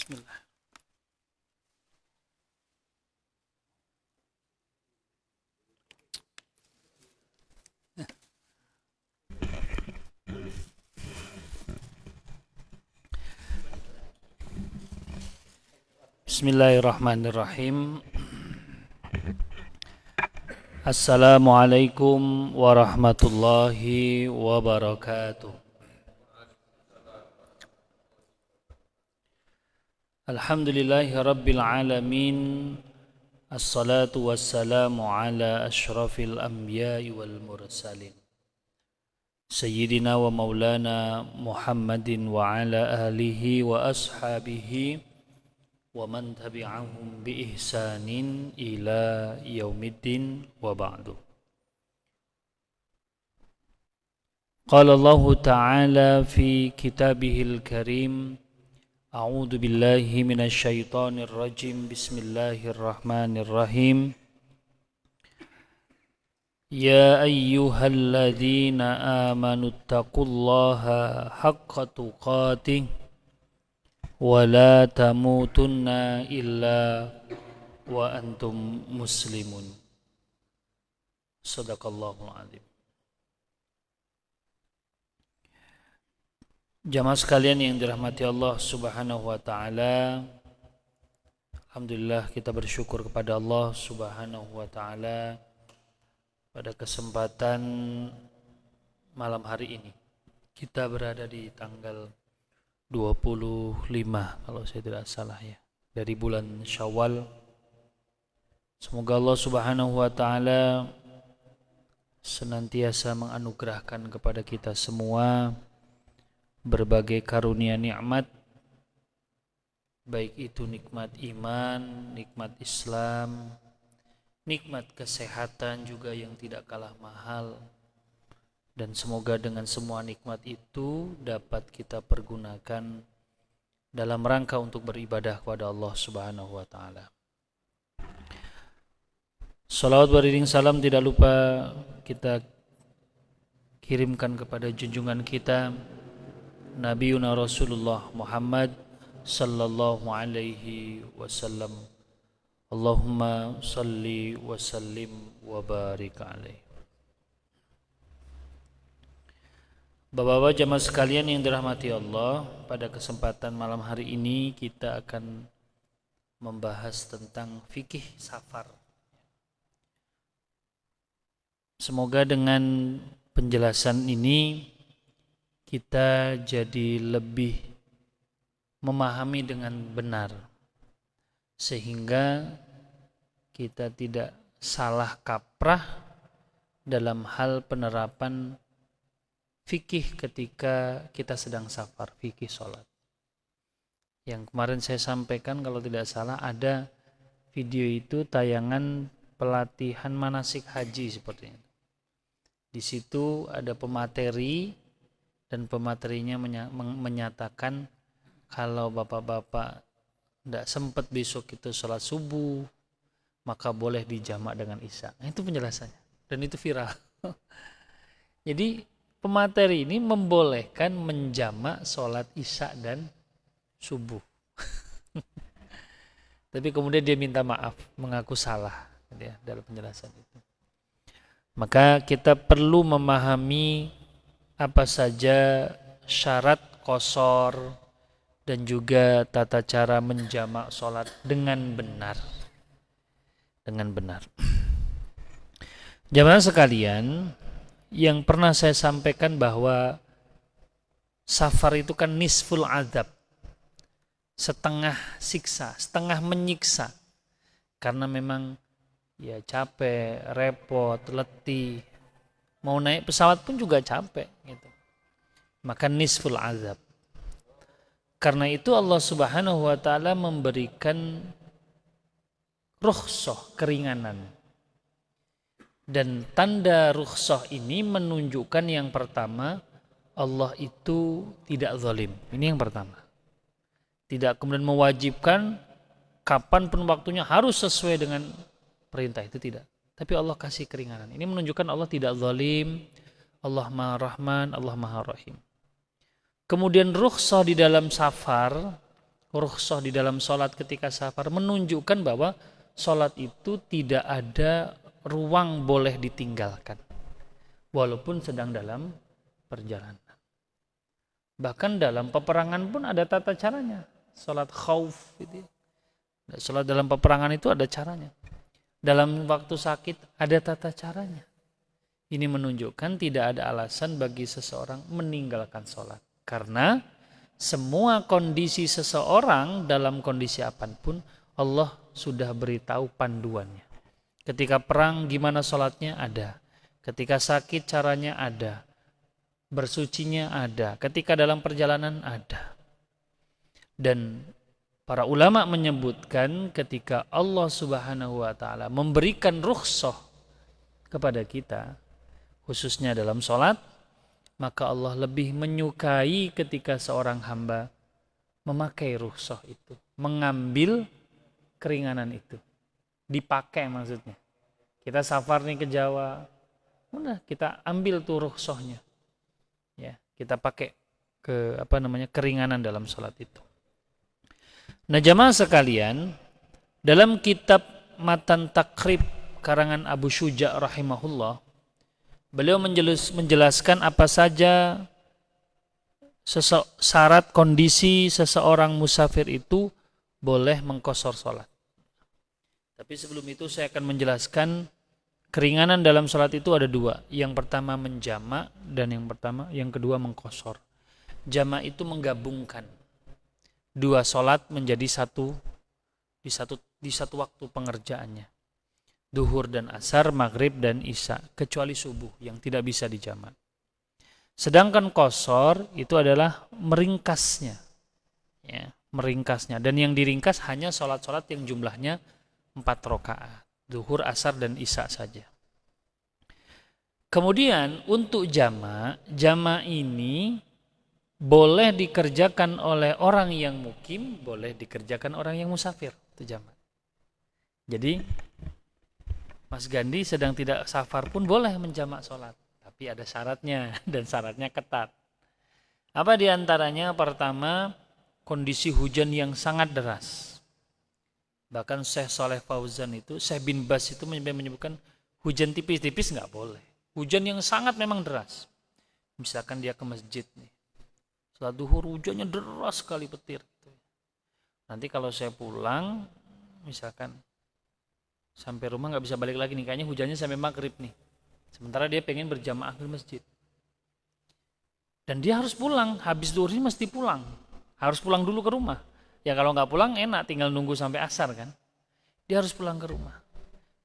Bismillah. Bismillahirrahmanirrahim. Assalamualaikum warahmatullahi wabarakatuh. Alhamdulillahi rabbil alamin. Assalatu wassalamu ala ashrafil anbiya'i wal mursalin. Sayyidina wa maulana Muhammadin wa ala alihi wa ashabihi wa man tabi'ahum bi ihsanin ila yaumiddin wa ba'du. Qala Allah Ta'ala fi kitabihil karim, a'udzu billahi minasy syaithanir rajim, bismillahirrahmanirrahim. Ya ayyuhalladzina amanu taqullaha haqqa tuqatih wa la tamutunna illa wa antum muslimun. Shadaqallahul adzim. Jamaah sekalian yang dirahmati Allah Subhanahu wa taala, alhamdulillah kita bersyukur kepada Allah Subhanahu wa taala pada kesempatan malam hari ini. Kita berada di tanggal 25 kalau saya tidak salah ya, dari bulan Syawal. Semoga Allah Subhanahu wa taala senantiasa menganugerahkan kepada kita semua berbagai karunia nikmat, baik itu nikmat iman, nikmat Islam, nikmat kesehatan juga yang tidak kalah mahal. Dan semoga dengan semua nikmat itu dapat kita pergunakan dalam rangka untuk beribadah kepada Allah Subhanahu wa taala. Salawat beriring salam tidak lupa kita kirimkan kepada junjungan kita Nabiuna Rasulullah Muhammad sallallahu alaihi wasallam. Allahumma salli wa sallim wa barik alaihi. Bapak-bapak jamaah sekalian yang dirahmati Allah, pada kesempatan malam hari ini kita akan membahas tentang fikih safar. Semoga dengan penjelasan ini kita jadi lebih memahami dengan benar, sehingga kita tidak salah kaprah dalam hal penerapan fikih ketika kita sedang safar, fikih sholat. Yang kemarin saya sampaikan kalau tidak salah ada video itu tayangan pelatihan manasik haji seperti itu. Di situ ada pemateri dan pematerinya menyatakan kalau bapak-bapak tidak sempat besok itu sholat subuh, maka boleh dijamak dengan isya. Nah, itu penjelasannya dan itu viral. Jadi pemateri ini membolehkan menjamak sholat isya dan subuh. Tapi kemudian dia minta maaf, mengaku salah ya, dalam penjelasan itu. Maka kita perlu memahami apa saja syarat qashar dan juga tata cara menjamak sholat dengan benar. Dengan benar. Jamaah sekalian, yang pernah saya sampaikan bahwa safar itu kan nisful azab, setengah siksa, setengah menyiksa, karena memang ya capek, repot, letih, mau naik pesawat pun juga capek gitu. Maka nisful azab. Karena itu Allah Subhanahu wa taala memberikan rukhsah, keringanan. Dan tanda rukhsah ini menunjukkan yang pertama, Allah itu tidak zalim. Ini yang pertama. Tidak kemudian mewajibkan kapanpun waktunya harus sesuai dengan perintah, itu tidak. Tapi Allah kasih keringanan. Ini menunjukkan Allah tidak zalim, Allah Maha Rahman, Allah Maha Rahim. Kemudian rukhsah di dalam safar rukhsah di dalam sholat ketika safar menunjukkan bahwa sholat itu tidak ada ruang boleh ditinggalkan walaupun sedang dalam perjalanan. Bahkan dalam peperangan pun ada tata caranya. Sholat khauf gitu. Sholat dalam peperangan itu ada caranya. Dalam waktu sakit ada tata caranya. Ini menunjukkan tidak ada alasan bagi seseorang meninggalkan sholat. Karena semua kondisi seseorang dalam kondisi apapun Allah sudah beritahu panduannya. Ketika perang gimana sholatnya ada. Ketika sakit caranya ada. Bersucinya ada. Ketika dalam perjalanan ada. Dan para ulama menyebutkan ketika Allah Subhanahu wa taala memberikan rukhsah kepada kita khususnya dalam sholat, maka Allah lebih menyukai ketika seorang hamba memakai rukhsah itu, mengambil keringanan itu, dipakai maksudnya. Kita safar nih ke Jawa, udah kita ambil tuh rukhsahnya, ya kita pakai keringanan dalam sholat itu. Nah jamaah sekalian, dalam kitab Matan Takrib karangan Abu Syuja' rahimahullah, beliau menjelaskan apa saja syarat kondisi seseorang musafir itu boleh mengqashar sholat. Tapi sebelum itu saya akan menjelaskan keringanan dalam sholat itu ada dua. Yang pertama menjamak dan yang kedua mengqashar. Jamak itu menggabungkan dua sholat menjadi satu di satu waktu pengerjaannya. Duhur dan asar, maghrib dan isya, kecuali subuh yang tidak bisa dijamak. Sedangkan qashar itu adalah meringkasnya, ya, meringkasnya. Dan yang diringkas hanya sholat-sholat yang jumlahnya 4 rakaat, duhur, asar dan isya saja. Kemudian untuk jamak ini boleh dikerjakan oleh orang yang mukim, boleh dikerjakan orang yang musafir, itu jamak. Jadi Mas Gandhi sedang tidak safar pun boleh menjamak sholat, tapi ada syaratnya dan syaratnya ketat. Apa diantaranya? Pertama, kondisi hujan yang sangat deras. Bahkan Syekh Saleh Fauzan itu, Syekh bin Bas itu menyebutkan hujan tipis-tipis nggak boleh. Hujan yang sangat memang deras. Misalkan dia ke masjid nih, setelah duhur hujannya deras sekali petir. Nanti kalau saya pulang, misalkan sampai rumah nggak bisa balik lagi nih, kayaknya hujannya sampai maghrib nih. Sementara dia pengen berjamaah di masjid. Dan dia harus pulang, habis duhur ini mesti pulang. Harus pulang dulu ke rumah. Ya kalau nggak pulang enak, tinggal nunggu sampai asar kan. Dia harus pulang ke rumah.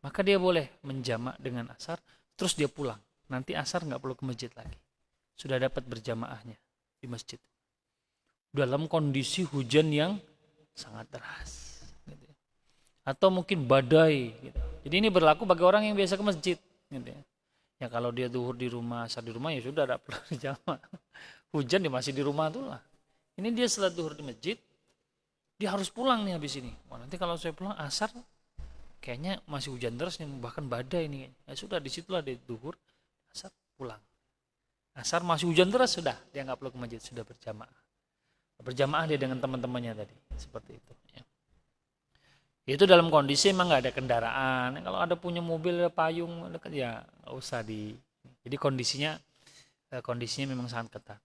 Maka dia boleh menjamak dengan asar, terus dia pulang. Nanti asar nggak perlu ke masjid lagi. Sudah dapat berjamaahnya di masjid. Dalam kondisi hujan yang sangat deras. Gitu. Atau mungkin badai. Gitu. Jadi ini berlaku bagi orang yang biasa ke masjid. Gitu. Ya kalau dia duhur di rumah, asar di rumah, ya sudah tidak perlu berjamaah. Hujan dia masih di rumah tuh lah. Ini dia setelah duhur di masjid, dia harus pulang nih habis ini. Wah, nanti kalau saya pulang asar, kayaknya masih hujan deras nih, bahkan badai nih. Ya sudah, disitulah dia duhur, asar pulang. Asar masih hujan deras, sudah dia nggak perlu ke masjid, sudah berjamaah dia dengan teman-temannya tadi, seperti itu. Ya. Itu dalam kondisi emang nggak ada kendaraan. Kalau ada punya mobil, ada payung, ya nggak usah di. Jadi kondisinya memang sangat ketat.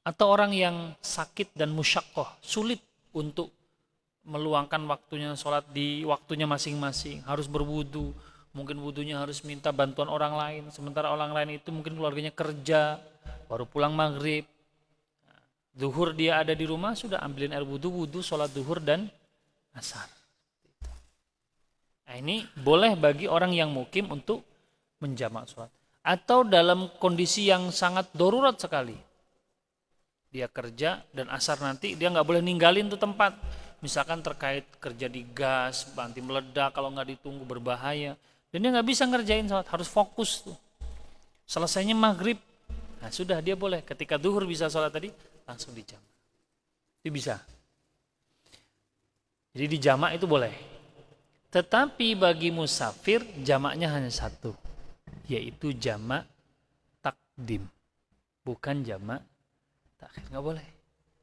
Atau orang yang sakit dan musyaqqah, sulit untuk meluangkan waktunya sholat di waktunya masing-masing, harus berwudu. Mungkin wudunya harus minta bantuan orang lain, sementara orang lain itu mungkin keluarganya kerja, baru pulang maghrib. Zuhur dia ada di rumah, sudah ambilin air wudu, sholat zuhur dan asar. Nah, ini boleh bagi orang yang mukim untuk menjamak sholat. Atau dalam kondisi yang sangat darurat sekali. Dia kerja dan asar nanti dia nggak boleh ninggalin tuh tempat. Misalkan terkait kerja di gas, nanti meledak, kalau nggak ditunggu berbahaya. Dan dia nggak bisa ngerjain sholat, harus fokus tuh. Selesainya maghrib, nah sudah dia boleh. Ketika zuhur bisa sholat tadi, langsung dijamak. Itu bisa. Jadi dijamak itu boleh. Tetapi bagi musafir, jamaknya hanya satu. Yaitu jamak takdim. Bukan jamak takhir, nggak boleh.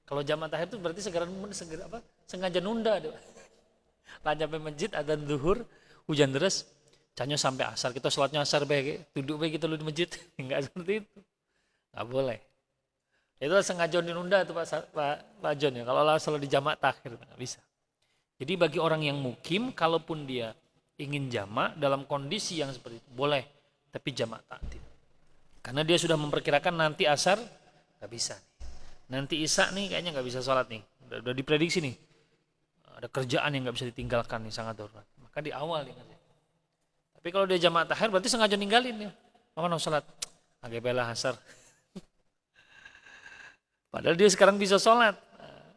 Kalau jamak takhir itu berarti sengaja nunda. Lah sampai masjid ada zuhur, hujan deras, canyo sampai asar, kita sholatnya asar baik, duduk baik kita lu di masjid. Enggak seperti itu. Enggak boleh. Itu sengaja dinunda tuh Pak John ya. Kalau salat di jamak takhir enggak bisa. Jadi bagi orang yang mukim, kalaupun dia ingin jamak dalam kondisi yang seperti itu, boleh. Tapi jamak takdim. Karena dia sudah memperkirakan nanti asar, nggak bisa. Nanti isya nih kayaknya nggak bisa sholat nih. Udah diprediksi nih. Ada kerjaan yang nggak bisa ditinggalkan nih, sangat darurat. Maka di awal dia ngerti. Tapi kalau dia jamak takhir berarti sengaja ninggalin ya. Mama mau sholat, agak bela asar. Padahal dia sekarang bisa sholat.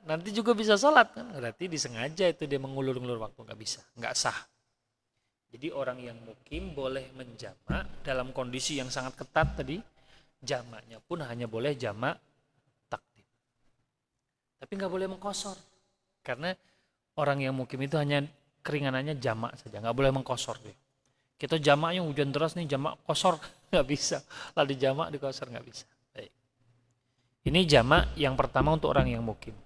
Nanti juga bisa sholat kan. Berarti disengaja itu dia mengulur-ngulur waktu, nggak bisa, nggak sah. Jadi orang yang mukim boleh menjamak dalam kondisi yang sangat ketat tadi. Jamaknya pun hanya boleh jamak takdim. Tapi nggak boleh mengkosor. Karena orang yang mukim itu hanya keringanannya jamak saja, nggak boleh mengkosor dia. Kita jamaknya hujan deras nih, jamak kosor nggak bisa. Lalu jamak dikosor nggak bisa. Baik. Ini jamak yang pertama untuk orang yang mukim.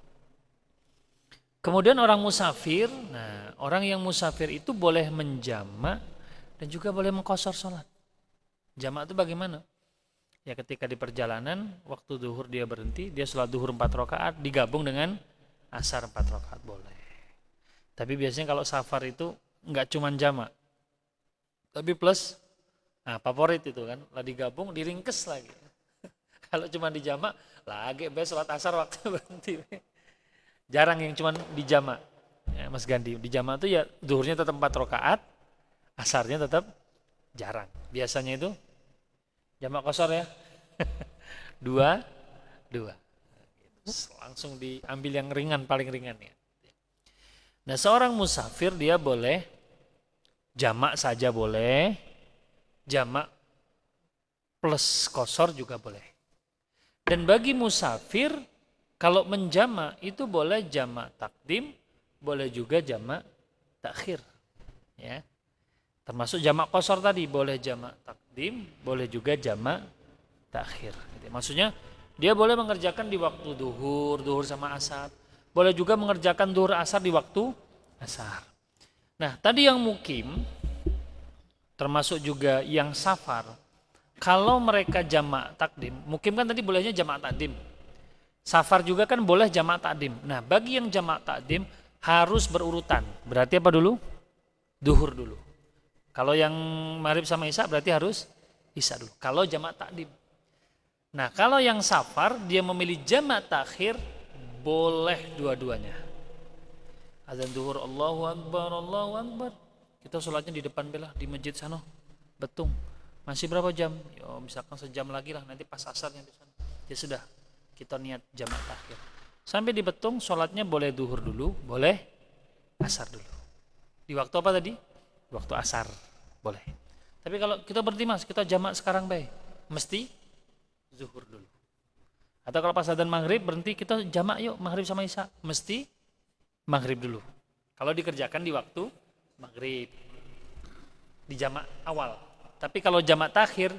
Kemudian orang musafir, nah orang yang musafir itu boleh menjamak dan juga boleh mengkosor sholat. Jamak itu bagaimana? Ya ketika di perjalanan, waktu zuhur dia berhenti, dia sholat zuhur 4 rakaat digabung dengan asar 4 rakaat boleh. Tapi biasanya kalau safar itu nggak cuma jamak, tapi plus, nah favorit itu kan, lah digabung diringkes lagi. Kalau cuma dijamak, lagi sholat asar waktu berhenti. Jarang yang cuma di jamak. Ya, Mas Gandhi, di jamak itu ya zuhurnya tetap 4 rakaat, asarnya tetap jarang. Biasanya itu jamak kosor ya. 2. Langsung diambil yang ringan, paling ringan ya. Nah, seorang musafir dia boleh jamak saja boleh, jamak plus kosor juga boleh. Dan bagi musafir kalau menjamak itu boleh jamak takdim, boleh juga jamak takhir. Ya. Termasuk jamak kosor tadi, boleh jamak takdim, boleh juga jamak takhir. Maksudnya dia boleh mengerjakan di waktu duhur sama asar. Boleh juga mengerjakan duhur asar di waktu asar. Nah, tadi yang mukim, termasuk juga yang safar, kalau mereka jamak takdim, mukim kan tadi bolehnya jamak takdim. Safar juga kan boleh jamak takdim. Nah, bagi yang jamak takdim harus berurutan. Berarti apa dulu? Duhur dulu. Kalau yang maghrib sama isya berarti harus isya dulu. Kalau jamak takdim. Nah, kalau yang safar dia memilih jamak takhir, boleh dua-duanya. Azan duhur Allahu Akbar, Allahu Akbar. Kita sholatnya di depan belah di masjid sana. Betung. Masih berapa jam? Yo, misalkan sejam lagi lah, nanti pas asarnya di sana. Ya sudah. Kita niat jamak takhir. Sampai di Betung sholatnya boleh duhur dulu, boleh asar dulu. Di waktu apa tadi? Di waktu asar, boleh. Tapi kalau kita berhenti mas, kita jamak sekarang baik, mesti zuhur dulu. Atau kalau pas adzan maghrib berhenti, kita jamak yuk maghrib sama isya, mesti maghrib dulu. Kalau dikerjakan di waktu maghrib, di jamak awal. Tapi kalau jamak takhir,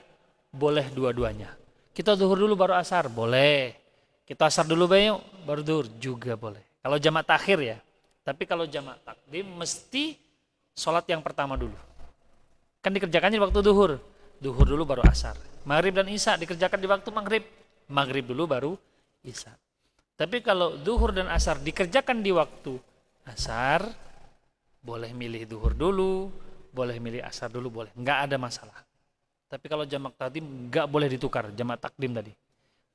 boleh dua-duanya. Kita zuhur dulu baru asar, boleh. Kita asar dulu bayuk, baru duhur juga boleh. Kalau jamak takhir ya. Tapi kalau jamak takdim mesti sholat yang pertama dulu. Kan dikerjakannya di waktu duhur. Duhur dulu baru asar. Maghrib dan isya dikerjakan di waktu maghrib. Maghrib dulu baru isya. Tapi kalau duhur dan asar dikerjakan di waktu asar, boleh milih duhur dulu, boleh milih asar dulu, boleh. Nggak ada masalah. Tapi kalau jamak takdim nggak boleh ditukar, jamak takdim tadi.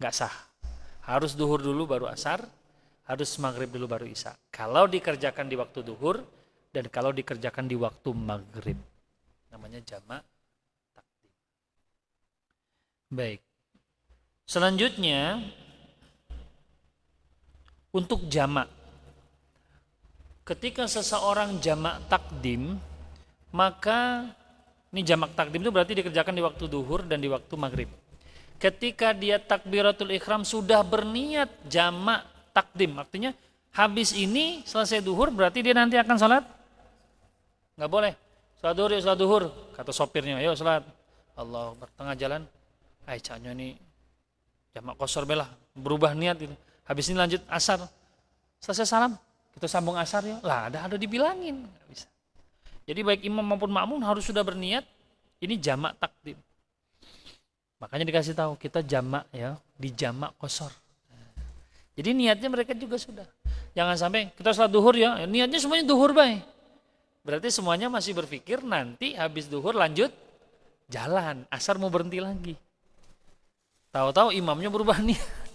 Nggak sah. Harus duhur dulu baru asar, harus maghrib dulu baru isya. Kalau dikerjakan di waktu duhur dan kalau dikerjakan di waktu maghrib. Namanya jamak takdim. Baik. Selanjutnya, untuk jamak. Ketika seseorang jamak takdim, maka ini jamak takdim itu berarti dikerjakan di waktu duhur dan di waktu maghrib. Ketika dia takbiratul ikhram sudah berniat jamak takdim, artinya habis ini selesai duhur berarti dia nanti akan sholat? Nggak boleh. Sholat duhur ya sholat duhur, kata sopirnya, ayo sholat. Allah bertengah jalan, caknya ini jamak kosor belah, berubah niat itu. Habis ini lanjut asar. Selesai salam, kita sambung asar ya. Lah ada dibilangin. Nggak bisa. Jadi baik imam maupun makmum harus sudah berniat ini jamak takdim. Makanya dikasih tahu kita jamak ya, di jamak qashar. Jadi niatnya mereka juga sudah. Jangan sampai kita salat duhur ya, niatnya semuanya duhur baik. Berarti semuanya masih berpikir nanti habis duhur lanjut jalan, asar mau berhenti lagi. Tahu-tahu imamnya berubah niat.